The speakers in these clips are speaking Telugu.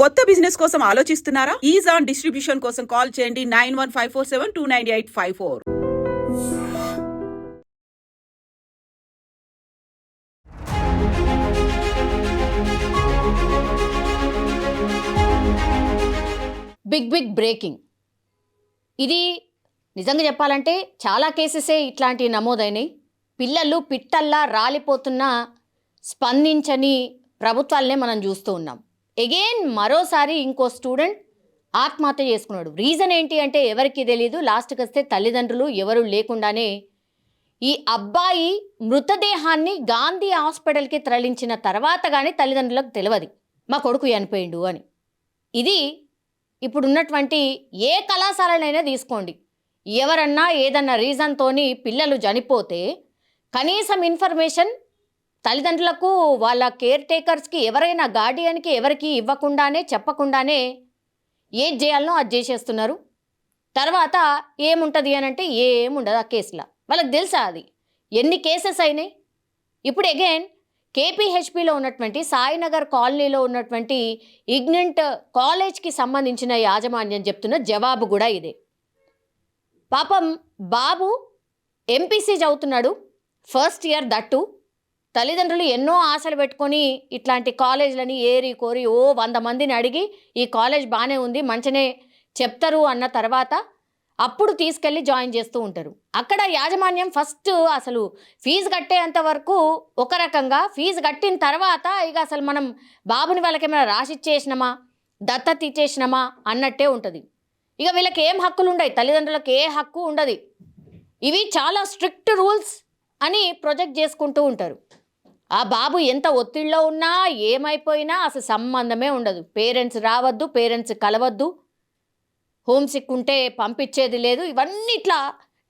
కొత్త బిజినెస్ కోసం ఆలోచిస్తున్నారా? ఈజాన్ డిస్ట్రిబ్యూషన్ కోసం కాల్ చేయండి 9154729854. Big breaking. ఇది నిజంగా చెప్పాలంటే చాలా కేసెసే ఇట్లాంటివి నమోదైనవి. పిల్లలు పిట్టల్లా రాలిపోతున్న స్పందించని ప్రభుత్వాలనే మనం చూస్తూ ఉన్నాం. ఎగైన్ మరోసారి ఇంకో స్టూడెంట్ ఆత్మహత్య చేసుకున్నాడు. రీజన్ ఏంటి అంటే ఎవరికి తెలియదు. లాస్ట్కి వస్తే తల్లిదండ్రులు ఎవరు లేకుండానే ఈ అబ్బాయి మృతదేహాన్ని గాంధీ హాస్పిటల్కి తరలించిన తర్వాత కానీ తల్లిదండ్రులకు తెలియదు మా కొడుకు చనిపోయిండు అని. ఇది ఇప్పుడున్నటువంటి ఏ కళాశాలనైనా తీసుకోండి, ఎవరన్నా ఏదన్నా రీజన్తోని పిల్లలు చనిపోతే కనీసం ఇన్ఫర్మేషన్ తల్లిదండ్రులకు, వాళ్ళ కేర్ టేకర్స్కి, ఎవరైనా గార్డియన్కి ఎవరికి ఇవ్వకుండానే చెప్పకుండానే ఏది చేయాలనో అది చేసేస్తున్నారు. తర్వాత ఏముంటుంది అని అంటే ఏముండదు ఆ కేసులో. వాళ్ళకి తెలుసా అది ఎన్ని కేసెస్ అయినాయి. ఇప్పుడు అగైన్ కేపీహెచ్పిలో ఉన్నటువంటి సాయినగర్ కాలనీలో ఉన్నటువంటి ఇగ్నెంట్ కాలేజ్కి సంబంధించిన యాజమాన్యం చెప్తున్న జవాబు కూడా ఇదే. పాపం బాబు ఎంపీసీ చదువుతున్నాడు, ఫస్ట్ ఇయర్ దట్టు. తల్లిదండ్రులు ఎన్నో ఆశలు పెట్టుకొని ఇట్లాంటి కాలేజీలని ఏరి కోరి 100 మందిని అడిగి ఈ కాలేజ్ బాగానే ఉంది మంచినే చెప్తారు అన్న తర్వాత అప్పుడు తీసుకెళ్ళి జాయిన్ చేస్తూ ఉంటారు. అక్కడ యాజమాన్యం ఫస్ట్ అసలు ఫీజు కట్టేంత వరకు ఒక రకంగా, ఫీజు కట్టిన తర్వాత ఇక అసలు మనం బాబుని వాళ్ళకేమైనా రాసిచ్చేసినామా, దత్తత ఇచ్చేసినామా అన్నట్టే ఉంటుంది. ఇక వీళ్ళకి ఏం హక్కులు ఉండవు, తల్లిదండ్రులకు ఏ హక్కు ఉండదు. ఇవి చాలా స్ట్రిక్ట్ రూల్స్ అని ప్రొజెక్ట్ చేసుకుంటూ ఉంటారు. ఆ బాబు ఎంత ఒత్తిడిలో ఉన్నా ఏమైపోయినా అసలు సంబంధమే ఉండదు. పేరెంట్స్ రావద్దు, పేరెంట్స్ కలవద్దు, హోమ్ సిక్ ఉంటే పంపించేది లేదు. ఇవన్నీ ఇట్లా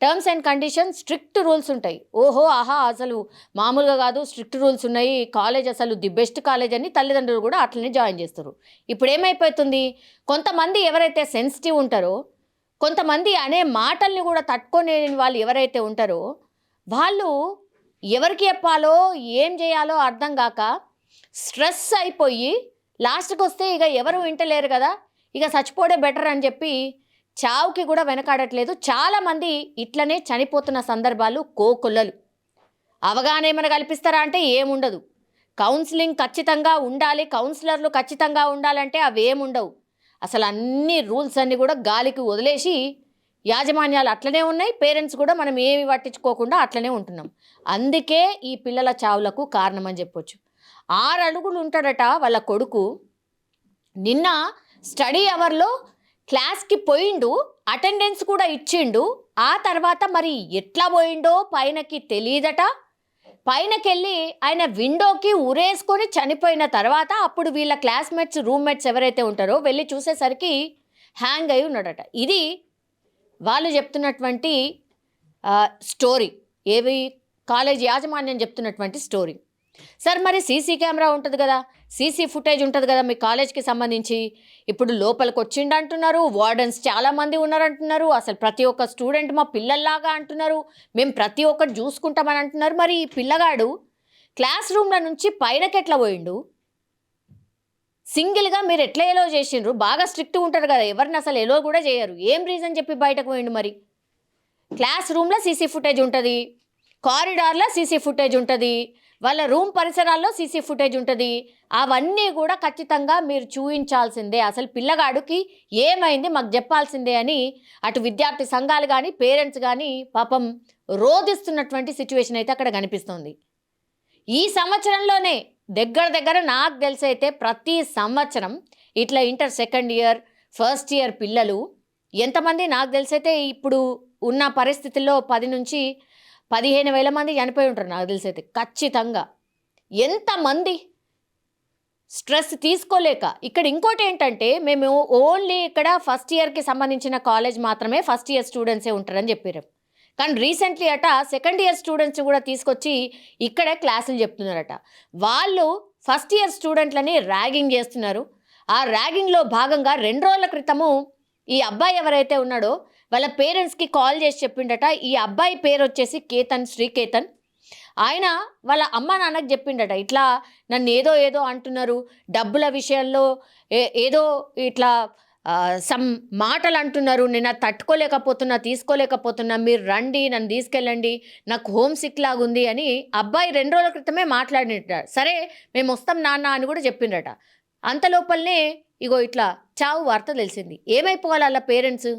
terms and conditions, strict rules ఉంటాయి. ఓహో ఆహా అసలు మామూలుగా కాదు, స్ట్రిక్ట్ రూల్స్ ఉన్నాయి, కాలేజ్ అసలు ది బెస్ట్ కాలేజ్ అని తల్లిదండ్రులు కూడా అట్లనే జాయిన్ చేస్తారు. ఇప్పుడు ఏమైపోతుంది, కొంతమంది ఎవరైతే సెన్సిటివ్ ఉంటారో, కొంతమంది అనే మాటల్ని కూడా తట్టుకోలేని వాళ్ళు ఎవరైతే ఉంటారో వాళ్ళు ఎవరికి చెప్పాలో ఏం చేయాలో అర్థం కాక స్ట్రెస్ అయిపోయి లాస్ట్కి వస్తే ఇక ఎవరు వింటలేరు కదా, ఇక చచ్చిపోవడే బెటర్ అని చెప్పి చావుకి కూడా వెనకాడట్లేదు. చాలామంది ఇట్లనే చనిపోతున్న సందర్భాలు కోకొల్లలు. అవగాహన ఏమైనా కల్పిస్తారా అంటే ఏముండదు. కౌన్సిలింగ్ ఖచ్చితంగా ఉండాలి, కౌన్సిలర్లు ఖచ్చితంగా ఉండాలంటే అవి ఏముండవు. అసలు అన్ని రూల్స్ అన్నీ కూడా గాలికి వదిలేసి యాజమాన్యాలు అట్లనే ఉన్నాయి, పేరెంట్స్ కూడా మనం ఏమి పట్టించుకోకుండా అట్లనే ఉంటున్నాం. అందుకే ఈ పిల్లల చావులకు కారణమని చెప్పొచ్చు. 6 అడుగులు ఉంటాడట వాళ్ళ కొడుకు. నిన్న స్టడీ అవర్లో క్లాస్కి పోయిండు, అటెండెన్స్ కూడా ఇచ్చిండు. ఆ తర్వాత మరి ఎట్లా పోయిండో పైనకి తెలియదట. పైనకెళ్ళి ఆయన విండోకి ఉరేసుకొని చనిపోయిన తర్వాత అప్పుడు వీళ్ళ క్లాస్మేట్స్, రూమ్మేట్స్ ఎవరైతే ఉంటారో వెళ్ళి చూసేసరికి హ్యాంగ్ అయి ఉన్నాడట. ఇది వాళ్ళు చెప్తున్నటువంటి స్టోరీ, ఏవి కాలేజ్ యాజమాన్యం చెప్తున్నటువంటి స్టోరీ. సార్ మరి సీసీ కెమెరా ఉంటుంది కదా, సీసీ ఫుటేజ్ ఉంటుంది కదా మీ కాలేజ్కి సంబంధించి, ఇప్పుడు లోపలికి వచ్చిండు అంటున్నారు, వార్డెన్స్ చాలామంది ఉన్నారంటున్నారు, అసలు ప్రతి ఒక్క స్టూడెంట్ మా పిల్లల్లాగా అంటున్నారు, మేము ప్రతి ఒక్కటి చూసుకుంటామని అంటున్నారు. మరి ఈ పిల్లగాడు క్లాస్ రూమ్ల నుంచి పైనకి ఎట్లా పోయిండు, సింగిల్గా మీరు ఎట్లా ఎలో చేసిండ్రు? బాగా స్ట్రిక్ట్ ఉంటారు కదా, ఎవరిని అసలు ఎలో కూడా చేయరు. ఏం రీజన్ చెప్పి బయటకు పోయిండు? మరి క్లాస్ రూమ్లో సీసీ ఫుటేజ్ ఉంటుంది, కారిడార్లో సీసీ ఫుటేజ్ ఉంటుంది, వాళ్ళ రూమ్ పరిసరాల్లో సీసీ ఫుటేజ్ ఉంటుంది. అవన్నీ కూడా ఖచ్చితంగా మీరు చూపించాల్సిందే. అసలు పిల్లగాడికి ఏమైంది మాకు చెప్పాల్సిందే అని అటు విద్యార్థి సంఘాలు కానీ పేరెంట్స్ కానీ పాపం రోధిస్తున్నటువంటి సిచ్యువేషన్ అయితే అక్కడ కనిపిస్తుంది. ఈ సంవత్సరంలోనే దగ్గర నాకు తెలిసైతే ప్రతి సంవత్సరం ఇట్లా inter second year, first year పిల్లలు ఎంతమంది నాకు తెలిసైతే ఇప్పుడు ఉన్న పరిస్థితుల్లో 10 నుంచి 15,000 మంది చనిపోయి ఉంటారు నాకు తెలిసైతే ఖచ్చితంగా. ఎంతమంది స్ట్రెస్ తీసుకోలేక. ఇక్కడ ఇంకోటి ఏంటంటే మేము ఓన్లీ ఇక్కడ ఫస్ట్ ఇయర్కి సంబంధించిన కాలేజ్ మాత్రమే ఫస్ట్ ఇయర్ స్టూడెంట్సే ఉంటారని చెప్పారు. కానీ రీసెంట్లీ అట సెకండ్ ఇయర్ స్టూడెంట్స్ కూడా తీసుకొచ్చి ఇక్కడే క్లాసులు చెప్తున్నారట. వాళ్ళు ఫస్ట్ ఇయర్ స్టూడెంట్లని ర్యాగింగ్ చేస్తున్నారు. ఆ ర్యాగింగ్లో భాగంగా 2 రోజుల క్రితము ఈ అబ్బాయి ఎవరైతే ఉన్నాడో వాళ్ళ పేరెంట్స్కి కాల్ చేసి చెప్పిండట. ఈ అబ్బాయి పేరు వచ్చేసి కేతన్, శ్రీకేతన్. ఆయన వాళ్ళ అమ్మ నాన్నకు చెప్పిండట, ఇట్లా నన్ను ఏదో ఏదో అంటున్నారు, డబ్బుల విషయంలో ఏదో ఇట్లా సమ్ మాటలు అంటున్నారు, నేను అది తట్టుకోలేకపోతున్నా, తీసుకోలేకపోతున్నా, మీరు రండి, నన్ను తీసుకెళ్ళండి, నాకు హోమ్ సిక్ లాగుంది అని అబ్బాయి 2 రోజుల క్రితమే మాట్లాడినట. సరే మేము వస్తాం నాన్న అని కూడా చెప్పిండట. అంత లోపలనే ఇగో ఇట్లా చావు వార్త తెలిసింది. ఏమైపోవాలి వాళ్ళ పేరెంట్స్?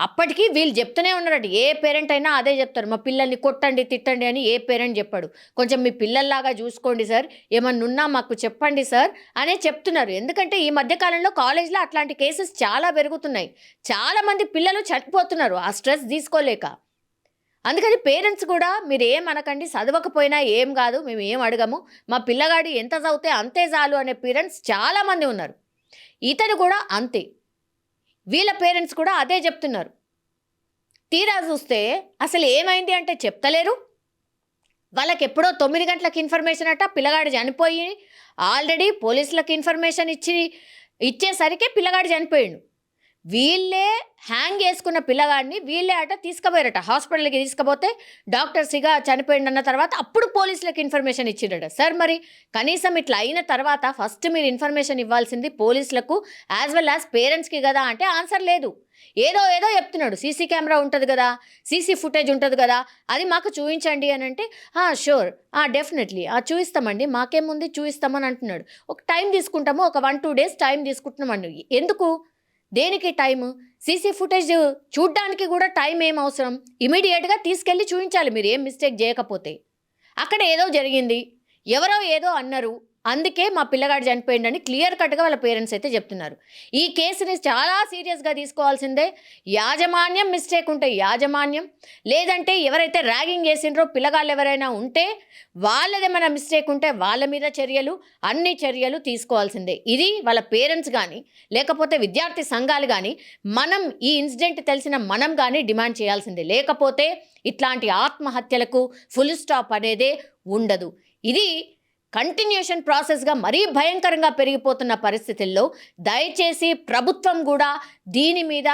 అప్పటికి వీళ్ళు చెప్తూనే ఉన్నారట, ఏ పేరెంట్ అయినా అదే చెప్తారు, మా పిల్లల్ని కొట్టండి తిట్టండి అని ఏ పేరెంట్ చెప్పాడు. కొంచెం మీ పిల్లల్లాగా చూసుకోండి సార్, ఏమన్నా ఉన్నా మాకు చెప్పండి సార్ అనే చెప్తున్నారు. ఎందుకంటే ఈ మధ్యకాలంలో కాలేజ్లో అట్లాంటి కేసెస్ చాలా పెరుగుతున్నాయి. చాలామంది పిల్లలు చనిపోతున్నారు ఆ స్ట్రెస్ తీసుకోలేక. అందుకని పేరెంట్స్ కూడా మీరు ఏమనకండి, చదవకపోయినా ఏం కాదు, మేము ఏం అడగము, మా పిల్లగాడు ఎంత చదివితే అంతే చాలు అనే పేరెంట్స్ చాలామంది ఉన్నారు. ఇతను కూడా అంతే, వీళ్ళ పేరెంట్స్ కూడా అదే చెప్తున్నారు. తీరా చూస్తే అసలు ఏమైంది అంటే చెప్తలేరు. వాళ్ళకి ఎప్పుడో 9 గంటలకు ఇన్ఫర్మేషన్ అట, పిల్లగాడు చనిపోయి ఆల్రెడీ పోలీసులకు ఇన్ఫర్మేషన్ ఇచ్చేసరికి పిల్లగాడు చనిపోయిండు. వీళ్ళే హ్యాంగ్ చేసుకున్న పిల్లగాడిని వీళ్ళే అట తీసుకుపోయారట హాస్పిటల్కి. తీసుకుపోతే డాక్టర్స్ ఇక చనిపోయింది అన్న తర్వాత అప్పుడు పోలీసులకు ఇన్ఫర్మేషన్ ఇచ్చిండట. సార్ మరి కనీసం ఇట్లా అయిన తర్వాత ఫస్ట్ మీరు ఇన్ఫర్మేషన్ ఇవ్వాల్సింది పోలీసులకు యాజ్ వెల్ యాజ్ పేరెంట్స్కి కదా అంటే ఆన్సర్ లేదు. ఏదో ఏదో చెప్తున్నాడు, సీసీ కెమెరా ఉంటుంది కదా, సీసీ ఫుటేజ్ ఉంటుంది కదా, అది మాకు చూపించండి అని అంటే షూర్, డెఫినెట్లీ చూపిస్తామండి, మాకేముంది చూపిస్తామని అంటున్నాడు. ఒక టైం తీసుకుంటాము, ఒక 1-2 డేస్ టైం తీసుకుంటున్నామండి. ఎందుకు, దేనికి టైము? సీసీ ఫుటేజ్ చూడ్డానికి కూడా టైం ఏం అవసరం? ఇమీడియట్గా తీసుకెళ్ళి చూపించాలి మీరు ఏం మిస్టేక్ చేయకపోతే. అక్కడ ఏదో జరిగింది, ఎవరో ఏదో అన్నారు, అందుకే మా పిల్లగాడు చనిపోయిందని క్లియర్ కట్గా వాళ్ళ పేరెంట్స్ అయితే చెప్తున్నారు. ఈ కేసుని చాలా సీరియస్గా తీసుకోవాల్సిందే. యాజమాన్యం మిస్టేక్ ఉంటే యాజమాన్యం, లేదంటే ఎవరైతే ర్యాగింగ్ చేసిండ్రో పిల్లగాళ్ళు ఎవరైనా ఉంటే వాళ్ళదేమైనా మిస్టేక్ ఉంటే వాళ్ళ మీద చర్యలు, అన్ని చర్యలు తీసుకోవాల్సిందే. ఇది వాళ్ళ పేరెంట్స్ కానీ లేకపోతే విద్యార్థి సంఘాలు కానీ మనం ఈ ఇన్సిడెంట్ తెలిసిన మనం కానీ డిమాండ్ చేయాల్సిందే. లేకపోతే ఇట్లాంటి ఆత్మహత్యలకు ఫుల్ స్టాప్ అనేదే ఉండదు. ఇది కంటిన్యూషన్ ప్రాసెస్గా మరీ భయంకరంగా పెరిగిపోతున్న పరిస్థితుల్లో దయచేసి ప్రభుత్వం కూడా దీని మీద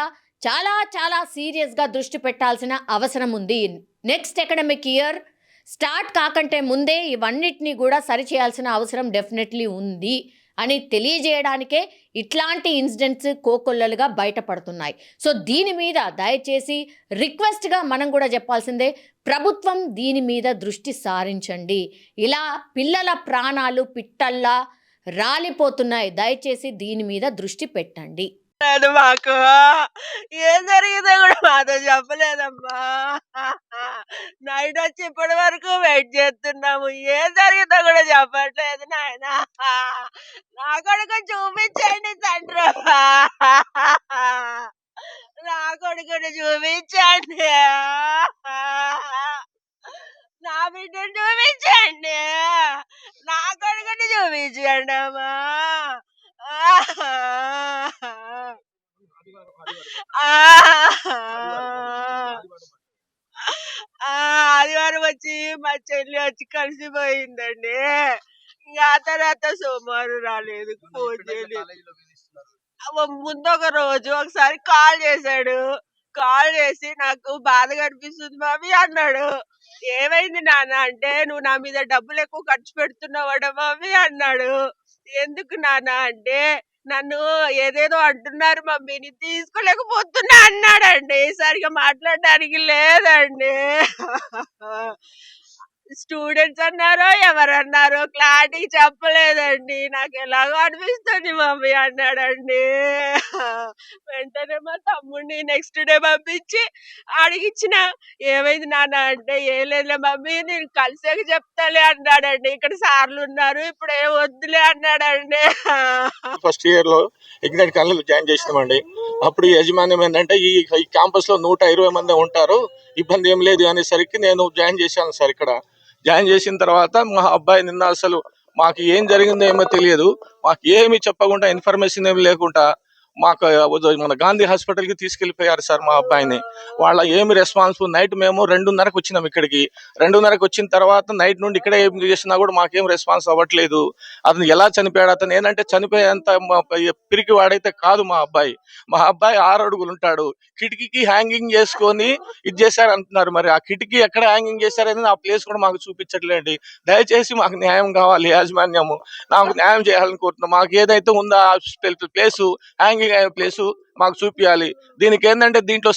చాలా చాలా సీరియస్గా దృష్టి పెట్టాల్సిన అవసరం ఉంది. నెక్స్ట్ అకాడమిక్ ఇయర్ స్టార్ట్ కాకంటే ముందే ఇవన్నిటినీ కూడా సరిచేయాల్సిన అవసరం డెఫినెట్లీ ఉంది అని తెలియజేయడానికే ఇట్లాంటి ఇన్సిడెంట్స్ కోకొల్లలుగా బయటపడుతున్నాయి. సో దీని మీద దయచేసి రిక్వెస్ట్గా మనం కూడా చెప్పాల్సిందే, ప్రభుత్వం దీని మీద దృష్టి సారించండి. ఇలా పిల్లల ప్రాణాలు పిట్టల్లా రాలిపోతున్నాయి, దయచేసి దీని మీద దృష్టి పెట్టండి. మాకు ఏం జరిగిందో కూడా మాతో చెప్పలేదమ్మా. నైట్ వచ్చి ఇప్పటి వరకు వెయిట్ చేస్తున్నాము, ఏం జరిగిందో కూడా చెప్పట్లేదు నాయన. నా కొడుకు చూపించండి తండ్రి, నా కొడుకుని చూపించండి, నా బిడ్డను చూపించండి, నా కొడుకుని చూపించండి అమ్మా. ఆదివారం వచ్చి మా చెల్లి వచ్చి కలిసిపోయిందండి. ఇంకా ఆ తర్వాత సోమవారం రాలేదు, ఫోన్ చేయలేదు. ముందు ఒక రోజు ఒకసారి కాల్ చేశాడు, కాల్ చేసి నాకు బాధగా అనిపిస్తుంది మమ్మీ అన్నాడు. ఏమైంది నాన్న అంటే, నువ్వు నా మీద డబ్బులు ఎక్కువ ఖర్చు పెడుతున్నావాడ మమ్మీ అన్నాడు. ఎందుకు నాన్న అంటే, నన్ను ఏదేదో అంటున్నారు మమ్మీ, నీ తీసుకోలేకపోతున్నా అన్నాడండి. సరిగా మాట్లాడడానికి లేదండి. స్టూడెంట్స్ అన్నారో ఎవరన్నారో క్లారిటీ చెప్పలేదండి. నాకు ఎలాగో అనిపిస్తుంది మమ్మీ అన్నాడండి. వెంటనే మా తమ్ముడిని నెక్స్ట్ డే పంపించి అడిగిచ్చిన, ఏమైంది నాన్న అంటే, ఏం లేదులే మమ్మీ నేను కలిసాక చెప్తాలే అన్నాడండి. ఇక్కడ సార్లు ఉన్నారు, ఇప్పుడు ఏం వద్దులే అన్నాడండి. ఫస్ట్ ఇయర్ లో ఇగ్నైట్ కాలేజ్ జాయిన్ చేసినామండి. అప్పుడు యాజమాన్యం ఏంటంటే, ఈ క్యాంపస్ లో 120 మంది ఉంటారు, ఇబ్బంది ఏం లేదు అనేసరికి నేను జాయిన్ చేశాను సార్. ఇక్కడ జాయిన్ చేసిన తర్వాత మా అబ్బాయి నిన్న అసలు మాకు ఏం జరిగిందో ఏమో తెలియదు, మాకు ఏమి చెప్పకుండా ఇన్ఫర్మేషన్ ఏమి లేకుండా మాకు మన గాంధీ హాస్పిటల్కి తీసుకెళ్ళిపోయారు సార్ మా అబ్బాయిని. వాళ్ళ ఏమి రెస్పాన్సిబుల్. నైట్ మేము 2:30కు వచ్చినాం ఇక్కడికి. 2:30కు వచ్చిన తర్వాత నైట్ నుండి ఇక్కడే ఏం చేసినా కూడా మాకేం రెస్పాన్స్ అవ్వట్లేదు. అతను ఎలా చనిపోయాడు? అతను ఏంటంటే చనిపోయేంత పిరికి వాడైతే కాదు మా అబ్బాయి. మా అబ్బాయి 6 అడుగులు ఉంటాడు. కిటికీకి హ్యాంగింగ్ చేసుకొని ఇది చేశారు అంటున్నారు. మరి ఆ కిటికీ ఎక్కడ హ్యాంగింగ్ చేశారని ఆ ప్లేస్ కూడా మాకు చూపించట్లేండి. దయచేసి మాకు న్యాయం కావాలి. యాజమాన్యము నాకు న్యాయం చేయాలని కోరుతున్నాం. మాకు ఏదైతే ఉందో ఆ ప్లేసు హ్యాంగింగ్ అయ్యే ప్లేసు మాకు చూపించాలి. దీనికి ఏంటంటే దీంట్లో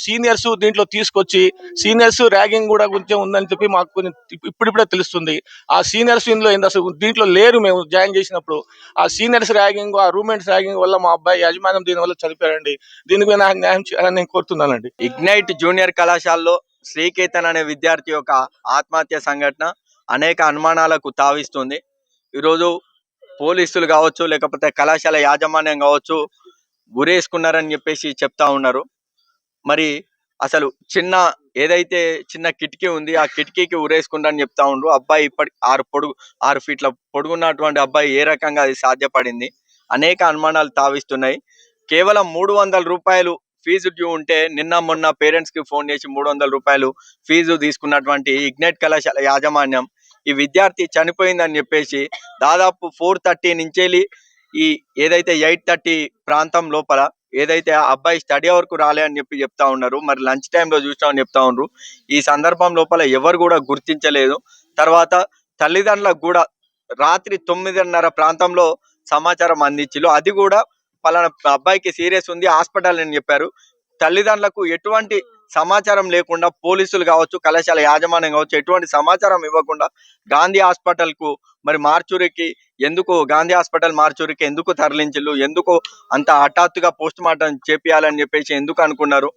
దీంట్లో తీసుకొచ్చి సీనియర్స్ ర్యాగింగ్ కూడా కొంచెం ఉందని చెప్పి మాకు కొంచెం ఇప్పుడిప్పుడే తెలుస్తుంది. ఆ సీనియర్స్ ఇందులో అసలు దీంట్లో లేరు. మేము జాయిన్ చేసినప్పుడు ఆ సీనియర్స్ ర్యాగింగ్, ఆ రూమ్మేట్స్ ర్యాగింగ్ వల్ల మా అబ్బాయి యాజమాన్యం దీని వల్ల చనిపోయాడండి. దీనికి నాకు న్యాయం చేయాలని నేను కోరుతున్నానండి. ఇగ్నైట్ జూనియర్ కళాశాలలో శ్రీకేతన్ అనే విద్యార్థి యొక్క ఆత్మహత్య సంఘటన అనేక అనుమానాలకు తావిస్తుంది. ఈరోజు పోలీసులు కావచ్చు, లేకపోతే కళాశాల యాజమాన్యం కావచ్చు, గురేసుకున్నారని చెప్పేసి చెప్తా ఉన్నారు. మరి అసలు ఏదైతే చిన్న కిటికీ ఉంది, ఆ కిటికీకి ఉరేసుకున్నారని చెప్తా ఉండ్రు. అబ్బాయి ఇప్పటి 6 ఫీట్ల పొడుగున్నటువంటి అబ్బాయి ఏ రకంగా అది సాధ్యపడింది? అనేక అనుమానాలు తావిస్తున్నాయి. కేవలం 300 రూపాయలు ఫీజు డ్యూ ఉంటే నిన్న మొన్న పేరెంట్స్ కి ఫోన్ చేసి 300 రూపాయలు ఫీజు తీసుకున్నటువంటి ఇగ్నైట్ కళాశాల యాజమాన్యం ఈ విద్యార్థి చనిపోయిందని చెప్పేసి దాదాపు 4:30 నుంచి ఈ ఏదైతే 8:30 ప్రాంతం లోపల ఏదైతే అబ్బాయి స్టడీ అవర్కు రాలే అని చెప్తా ఉన్నారు. మరి లంచ్ టైంలో చూసినామని చెప్తా ఉన్నారు. ఈ సందర్భం లోపల ఎవరు కూడా గుర్తించలేదు. తర్వాత తల్లిదండ్రులకు కూడా రాత్రి 9:30 ప్రాంతంలో సమాచారం అందించారు. అది కూడా పలానా అబ్బాయికి సీరియస్ ఉంది, హాస్పిటల్ అని చెప్పారు. తల్లిదండ్రులకు ఎటువంటి సమాచారం లేకుండా పోలీసులు కావచ్చు, కళాశాల యాజమాన్యం కావచ్చు, ఎటువంటి సమాచారం ఇవ్వకుండా గాంధీ హాస్పిటల్ కు మరి గాంధీ హాస్పిటల్ మార్చూరికి ఎందుకు తరలించారు, ఎందుకు అంత హఠాత్తుగా పోస్ట్ మార్టం చేపియాలని చెప్పేసి ఎందుకు అనుకున్నారు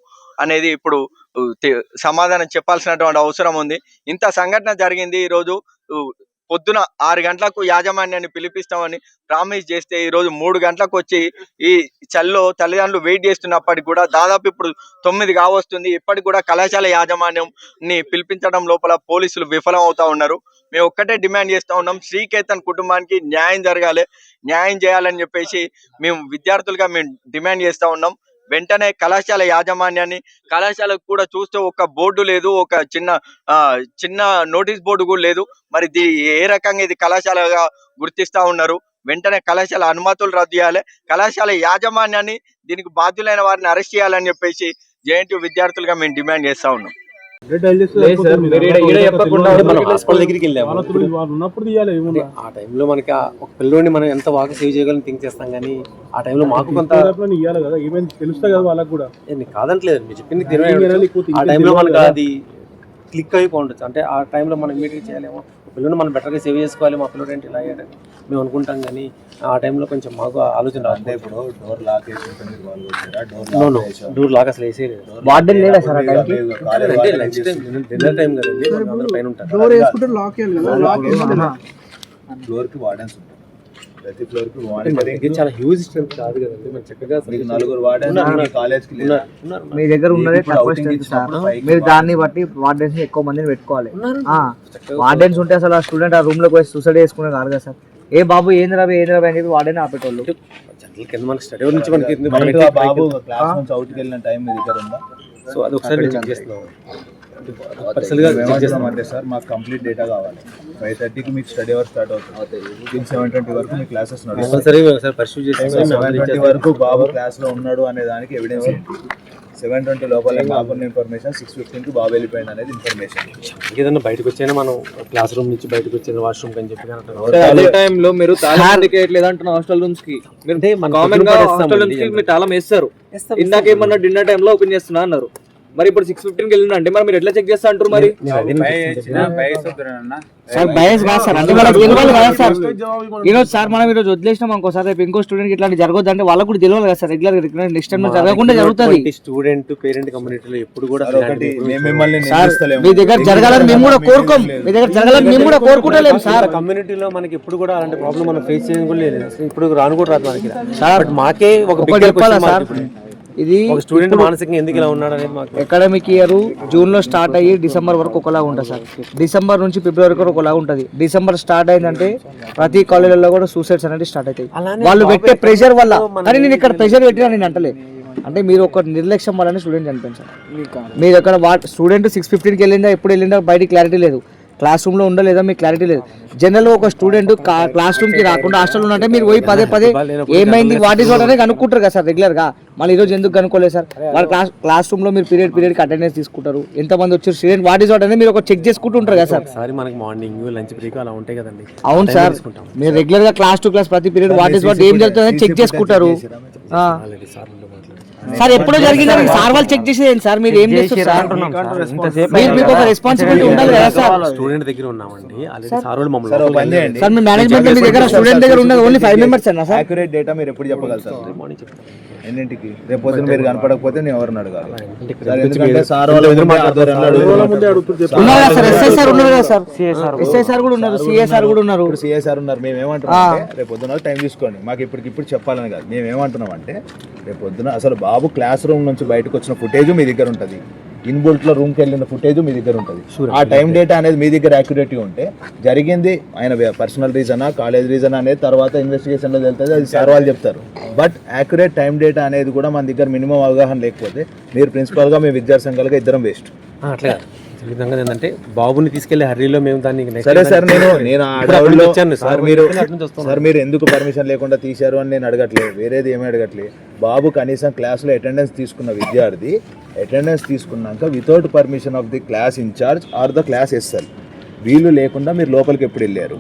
అనేది ఇప్పుడు సమాధానం చెప్పాల్సినటువంటి అవసరం ఉంది. ఇంత సంఘటన జరిగింది. ఈరోజు పొద్దున 6 గంటలకు యాజమాన్యాన్ని పిలిపిస్తామని ప్రామిస్ చేస్తే ఈరోజు 3 గంటలకు వచ్చి ఈ చల్లో తల్లిదండ్రులు వెయిట్ చేస్తున్నప్పటికి కూడా దాదాపు ఇప్పుడు 9 కావస్తుంది. ఇప్పటికి కూడా కళాశాల యాజమాన్యంని పిలిపించడం లోపల పోలీసులు విఫలం అవుతా ఉన్నారు. మేము ఒక్కటే డిమాండ్ చేస్తా ఉన్నాం, శ్రీకేతన్ కుటుంబానికి న్యాయం జరగాలి, న్యాయం చేయాలని చెప్పేసి మేము విద్యార్థులుగా డిమాండ్ చేస్తా ఉన్నాం. వెంటనే కళాశాల యాజమాన్యాన్ని, కళాశాలకు కూడా చూస్తే ఒక బోర్డు లేదు, ఒక చిన్న నోటీస్ బోర్డు కూడా లేదు. మరి ఏ రకంగా ఇది కళాశాలగా గుర్తిస్తా ఉన్నారు? వెంటనే కళాశాల అనుమతులు రద్దు చేయాలి, కళాశాల యాజమాన్యాన్ని దీనికి బాధ్యులైన వారిని అరెస్ట్ చేయాలని చెప్పేసి జేఎన్టీయూ విద్యార్థులుగా మేము డిమాండ్ చేస్తా ఉన్నాం. ఆ టైంలో మనకి ఒక పిల్లోని మనం ఎంత బాగా సేవ్ చేయగలని థింక్ చేస్తాం, కానీ ఆ టైంలో మాకు కొంత కాదంటలేదు. మీరు చెప్పింది ఆ టైంలో మనకు అది క్లిక్ అయిపోవచ్చు. అంటే ఆ టైంలో మనం ఇమీడియట్గా చేయలేము, పిల్లలు మనం బెటర్గా సేవ్ చేసుకోవాలి, మా పిల్లలు ఏంటి ఇలా అయ్యాడని మేము అనుకుంటాం. కానీ ఆ టైంలో కొంచెం మాకు ఆలోచన అంటే ఇప్పుడు డోర్ లాక్ అసలు వేసేయలేదు. అంటే లంచ్ టైం, డిన్నర్ టైం కదండి, అందరూ పైన ఉంటారు. ఫ్లోర్ కి వార్డెన్స్ ఉంటారు, ప్రతి ఫ్లోర్ కి వార్డెన్. చాలా హ్యూజ్ స్ట్రెంత్ కాదు కదండి, మనం చక్కగా 4 వార్డెన్స్ కాలేజ్ కి మీ దగ్గర ఉన్నదే తక్కువ స్ట్రెంత్ సార్. మీరు దాన్ని బట్టి వార్డెన్స్ ఎక్కువ మందిని పెట్టుకోవాలి. వార్డెన్స్ ఉంటే అసలు ఆ స్టూడెంట్ ఆ రూమ్ లోకి పోయి సూసైడ్ చేసుకునే కాదు కదా సార్. ఏ బాబు ఏంది రాబే అని చెప్పి వార్డెన్ ఆపేటోళ్ళు. జనరల్ కింద మనకి స్టడీ నుంచి మనకి బాబు క్లాస్ నుంచి అవుట్కి వెళ్ళిన టైం మీ దగ్గర ఉందా? సో అది ఒకసారి చెక్ చేస్తున్నాం. అంటే సార్ మాకు కంప్లీట్ డేటా కావాలి. 5:30కి మీకు స్టడీ అవర్ స్టార్ట్ అవుతుంది, 7:20 వరకు మీ క్లాసెస్ నడుస్తాయి. 7:20 వరకు బాబు క్లాస్ లో ఉన్నాడు అనే దానికి ఎవిడెన్స్ ఏంటి? 7:20 లోపల బాబున్న ఇన్ఫర్మేషన్, 6:15కి బాబు వెళ్ళిపోయింది అనేది ఇన్ఫర్మేషన్. ఏదన్నా బయటకు వచ్చాయినా మనం క్లాస్ రూమ్ నుంచి బయటకు వచ్చేది వాష్రూమ్ అని చెప్పి అదే టైంలో మీరు తాళం లేదంటున్న హాస్టల్ రూమ్స్ కి మీరు తాళం వేస్తారు. ఇందాకేమన్నా డిన్నర్ టైంలో ఓపెన్ చేస్తున్నా అన్నారు. మరి ఇప్పుడు 6:15కి వెళ్ళినా అంటే మరి మీరు ఎట్లా చెక్ చేస్తా అంటారు? మరి ఈరోజు సార్ మనం ఈరోజు వదిలేసినాం అనుకోసారి రేపు ఇంకో స్టూడెంట్ ఇట్లాంటి జరగదు అంటే వాళ్ళకు కూడా తెలియదు కదా సార్. రెగ్యులర్ నెక్స్ట్ టైం జరగకుండా జరుగుతుంది. స్టూడెంట్ పేరెంట్ కమ్యూనిటీలో ఎప్పుడు కూడా మీ దగ్గర జరగాలని మేము కూడా కోరుకోం, మీ దగ్గర జరగాలని మేము కూడా కోరుకుంటలేము సార్. కమ్యూనిటీలో మనకి ఎప్పుడు కూడా అలాంటి ప్రాబ్లం మనం ఫేస్ చేయడం కూడా లేదు. ఇప్పుడు రాను కూడా రాదు మనకి సార్. మాకే ఒక చెప్పాలా సార్, ఇది ఒక స్టూడెంట్ మానసికంగా ఎందుకు ఇలా ఉన్నాడు అనేది మాకు అకాడమిక్ ఇయర్ జూన్లో స్టార్ట్ అయ్యి డిసెంబర్ వరకు ఒకలాగా ఉంటుంది సార్. డిసెంబర్ నుంచి ఫిబ్రవరి వరకు ఒకలాగా ఉంటుంది. డిసెంబర్ స్టార్ట్ అయిందంటే ప్రతి కాలేజీలలో కూడా సూసైడ్స్ అనేది స్టార్ట్ అవుతాయి. వాళ్ళు పెట్టే ప్రెషర్ వల్ల. కానీ నేను ఇక్కడ ప్రెషర్ పెట్టినా నేను అంటలే, అంటే మీరు ఒక నిర్లక్ష్యం వల్లనే స్టూడెంట్ చనిపోయింది సార్. మీరు అక్కడ స్టూడెంట్ 6:15కి వెళ్ళిందా, ఎప్పుడు వెళ్ళిందా బయటికి క్లారిటీ లేదు, క్లాస్ రూమ్లో ఉండలేదా మీకు క్లారిటీ లేదు. జనరల్గా ఒక స్టూడెంట్ క్లాస్ రూమ్కి రాకుండా హాస్టల్లో ఉన్నట్టే మీరు పోయి పదే ఏమైంది వాట్ ఈస్ వాట్ అనేది కనుక్కుంటారు కదా సార్ రెగ్యులర్గా. మళ్ళీ ఈరోజు ఎందుకు కనుక్కోలేదు సార్? వాళ్ళ క్లాస్ రూమ్లో మీరు పీరియడ్కి అటెండెన్స్ తీసుకుంటారు, ఎంతమంది వచ్చారు స్టూడెంట్ వాట్ ఈస్ వాట్ అనేది మీరు ఒక చెక్ చేసుకుంటూ ఉంటారు కదా సార్. సారీ మనకి మార్నింగ్ లంచ్ బ్రేక్ అలా ఉంటాయి కదండి. అవును సార్, మీరు రెగ్యులర్గా క్లాస్ టు క్లాస్ ప్రతి పీరియడ్ వాట్ ఈస్ వాట్ ఏం జరుగుతుందని చెక్ చేసుకుంటారు సార్. ఎప్పుడో జరిగిందా సార్ వాళ్ళు చెక్ చేసేది సార్? మీరు ఏం చేస్తారు సార్? మీకు ఒక రెస్పాన్సిబిలిటీ ఉండాలి కదా సార్. స్టూడెంట్ దగ్గర ఉన్నామండి సార్ వాళ్ళు మమ్మల్ని సార్ మీ మేనేజ్మెంట్ మీ దగ్గర స్టూడెంట్ దగ్గర ఉన్నది ఓన్లీ 5 మెంబర్స్ అన్న సార్. యాక్యురేట్ డేటా మీరు ఎప్పుడు చెప్పగలుగుతారు? ఎన్నింటికి? రేపు పొద్దున మీరు కనపడకపోతే నేను ఎవరిని అడగాలి? ఎందుకంటే సార్ వాళ్ళు ఉన్నారు సార్, ఎస్ఐ సార్ ఉన్నారు కదా సార్, ఎస్ఐ సార్ కూడా ఉన్నారు, సిఎస్ఆర్ కూడా ఉన్నారు. ఇప్పుడు సిఎస్ఆర్ ఉన్నారు. మేము ఏమంటున్నాం అంటే రేపు పొద్దున టైం తీసుకోండి, మాకు ఇప్పటికిప్పుడు చెప్పాలని కాదు. మేము ఏమంటున్నాం అంటే రేపు పొద్దున అసలు బాబు క్లాస్ రూమ్ నుంచి బయటకు వచ్చిన ఫుటేజ్ మీ దగ్గర ఉంటుంది, ఇన్బుల్ట్లో రూమ్కి వెళ్ళిన ఫుటేజ్ మీ దగ్గర ఉంటుంది. ఆ టైం డేటా అనేది మీ దగ్గర యాక్యురేట్గా ఉంటే జరిగింది ఆయన పర్సనల్ రీజనా కాలేజ్ రీజనా అనేది తర్వాత ఇన్వెస్టిగేషన్లో తెలుస్తుంది, అది సార్ వాళ్ళు చెప్తారు. బట్ యాక్యురేట్ టైం డేటా అనేది కూడా మన దగ్గర మినిమం అవగాహన లేకపోతే మీరు ప్రిన్సిపల్గా మీ విద్యార్థి సంఘాలుగా ఇద్దరం వేస్ట్. అట్లా విధంగా ఏంటంటే బాబుని తీసుకెళ్లే హర్రీలో మేము దాన్ని సరే సార్, నేను సార్ మీరు ఎందుకు పర్మిషన్ లేకుండా తీశారు అని నేను అడగట్లేదు, వేరేది ఏమీ అడగట్లేదు. బాబు కనీసం క్లాస్లో అటెండెన్స్ తీసుకున్న విద్యార్థి అటెండెన్స్ తీసుకున్నాక without permission of the class incharge or the class SL వీళ్ళు లేకుండా మీరు లోపలికి ఎప్పుడు వెళ్ళారు?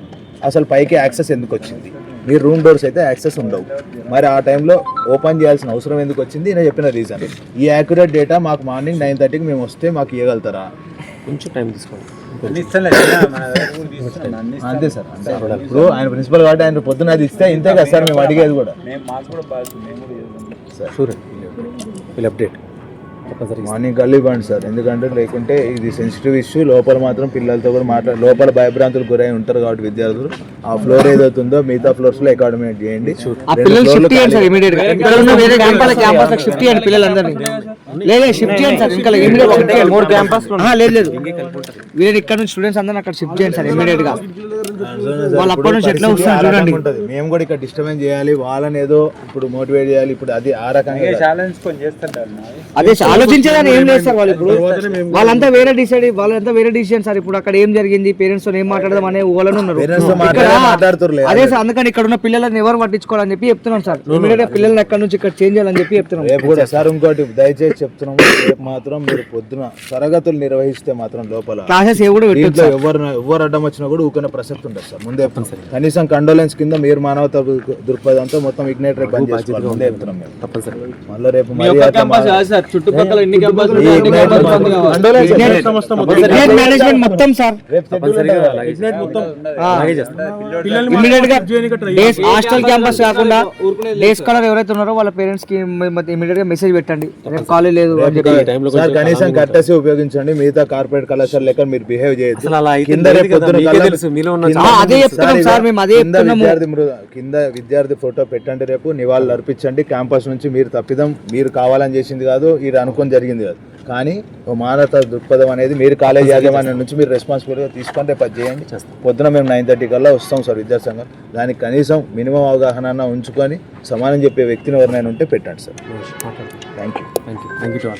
అసలు పైకి యాక్సెస్ ఎందుకు వచ్చింది? మీరు రూమ్ డోర్స్ అయితే యాక్సెస్ ఉండవు, మరి ఆ టైంలో ఓపెన్ చేయాల్సిన అవసరం ఎందుకు వచ్చింది? నేను చెప్పిన రీజన్. ఈ యాక్యురేట్ డేటా మాకు మార్నింగ్ 9:30కి మేము వస్తే మాకు ఇవ్వగలుగుతారా? కొంచెం టైం తీసుకోండి. అంతే సార్, ఇప్పుడు ఆయన ప్రిన్సిపల్ కాబట్టి ఆయన పొద్దున అది ఇస్తే ఇంతే కదా సార్ మేము అడిగేది కూడా. విల్ అప్డేట్ మార్నింగ్ కళ్ళు ఇవ్వండి సార్, ఎందుకంటే లేకుంటే ఇది సెన్సిటివ్ ఇష్యూ. లోపల మాత్రం పిల్లలతో కూడా లోపల భయభ్రాంతులు గురై ఉంటారు కాబట్టి విద్యార్థులు ఆ ఫ్లోర్ ఏదైతుందో మిగతా ఫ్లోర్స్ లో అకామిడేట్ చేయండి. వీళ్ళు ఇక్కడ నుంచి స్టూడెంట్స్ అందరూ అక్కడ షిఫ్ట్ చేయండి సార్ ఇమీడియట్ గా. వాళ్ళు అప్పటి నుంచి ఎట్లా వస్తారు చూడండి. మేము కూడా ఇక్కడ డిస్టర్బెన్స్ చేయాలి, వాళ్ళని ఏదో ఇప్పుడు మోటివేట్ చేయాలి. ఇప్పుడు అది ఆ రకంగా అదే ఆలోచించేదని ఏం లేదు సార్. వాళ్ళు ఇప్పుడు వాళ్ళంతా వేరే డిసిషన్ సార్. ఇప్పుడు అక్కడ ఏం జరిగింది, పేరెంట్స్ తో ఏం మాట్లాడదాం అనే వాళ్ళని ఉన్నారు. అదే సార్, అందుకని ఇక్కడ ఉన్న పిల్లలని ఎవరు పట్టించుకోవాలని చెప్పి చెప్తున్నాం సార్. ఇమీడియట్ గా పిల్లల్ని అక్కడ నుంచి ఇక్కడ చేంజ్ చేయాలని చెప్పి చెప్తున్నాం. రేపు కూడా సార్ ఇంకోటి దయచేసి చెప్తున్నాము, రేపు మాత్రం మీరు పొద్దున తరగతులు నిర్వహిస్తే మాత్రం లోపల క్లాసెస్ ఎవరు అడ్డం వచ్చినా కూడా ఊకనే ప్రసక్తి ఉండదు సార్. ముందే కనీసం కండోలెన్స్ కింద మీరు మానవత దృక్పథంతో మొత్తం ఇగ్నైటర్ బంద్ చేసుకోవాలి. ముందే చెప్తున్నాం మేము. మళ్ళీ రేపు చుట్టుపక్కల మేనేజ్మెంట్ మొత్తం సార్ హాస్టల్ క్యాంపస్ కాకుండా డే స్కాలర్ ఎవరైతే ఉన్నారో వాళ్ళ పేరెంట్స్ కి ఇమీడియట్ గా మెసేజ్ పెట్టండి, రేపు కాలేజ్ లేదు అని చెప్పి. కనీసం కట్టేసి ఉపయోగించండి. మిగతా కార్పొరేట్ కళాశాల లెక్క మీరు బిహేవ్ చేయొచ్చు. అదే చెప్తున్నాం సార్ మేము, అదే కింద విద్యార్థి ఫోటో పెట్టండి, రేపు నివాళులు అర్పించండి. క్యాంపస్ నుంచి మీరు తప్పిదం మీరు కావాలని చేసింది కాదు, ఇది అనుకొని జరిగింది కాదు. కానీ మానవత దృక్పథం అనేది మీరు కాలేజ్ యాజమాన్యం నుంచి మీరు రెస్పాన్సిబిలిటీగా తీసుకొని రేపు అది చేయండి. పొద్దున మేము 9:30 కల్లా వస్తాం సార్ విద్యార్థి సంఘం. దానికి కనీసం మినిమం అవగాహన ఉంచుకొని సమానం చెప్పే వ్యక్తిని ఎవరినైనా ఉంటే పెట్టండి సార్. Thank you.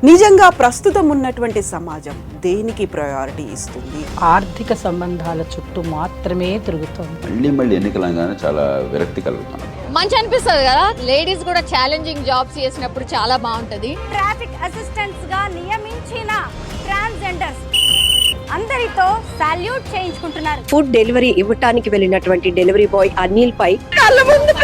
నిజంగా ప్రస్తుతం ఉన్నటువంటి సమాజం దేనికి ప్రయారిటీ ఇస్తుంది? ఆర్థిక సంబంధాల చుట్టూ మాత్రమే తిరుగుతుంది. మళ్ళీ ఎన్నికలంగానే చాలా విరక్తి కలుగుతాను. మంచి అనిపిస్తుంది కదా, లేడీస్ కూడా ఛాలెంజింగ్ జాబ్స్ చేసినప్పుడు చాలా బాగుంటది. ట్రాఫిక్ అసిస్టెంట్స్ గా నియమించిన ట్రాన్స్జెండర్స్ అందరితో సాల్యూట్ చేయించుకుంటున్నారు. ఫుడ్ డెలివరీ ఇవ్వటానికి వెళ్ళినటువంటి డెలివరీ బాయ్ అనిల్ పై కళ్ళ ముందు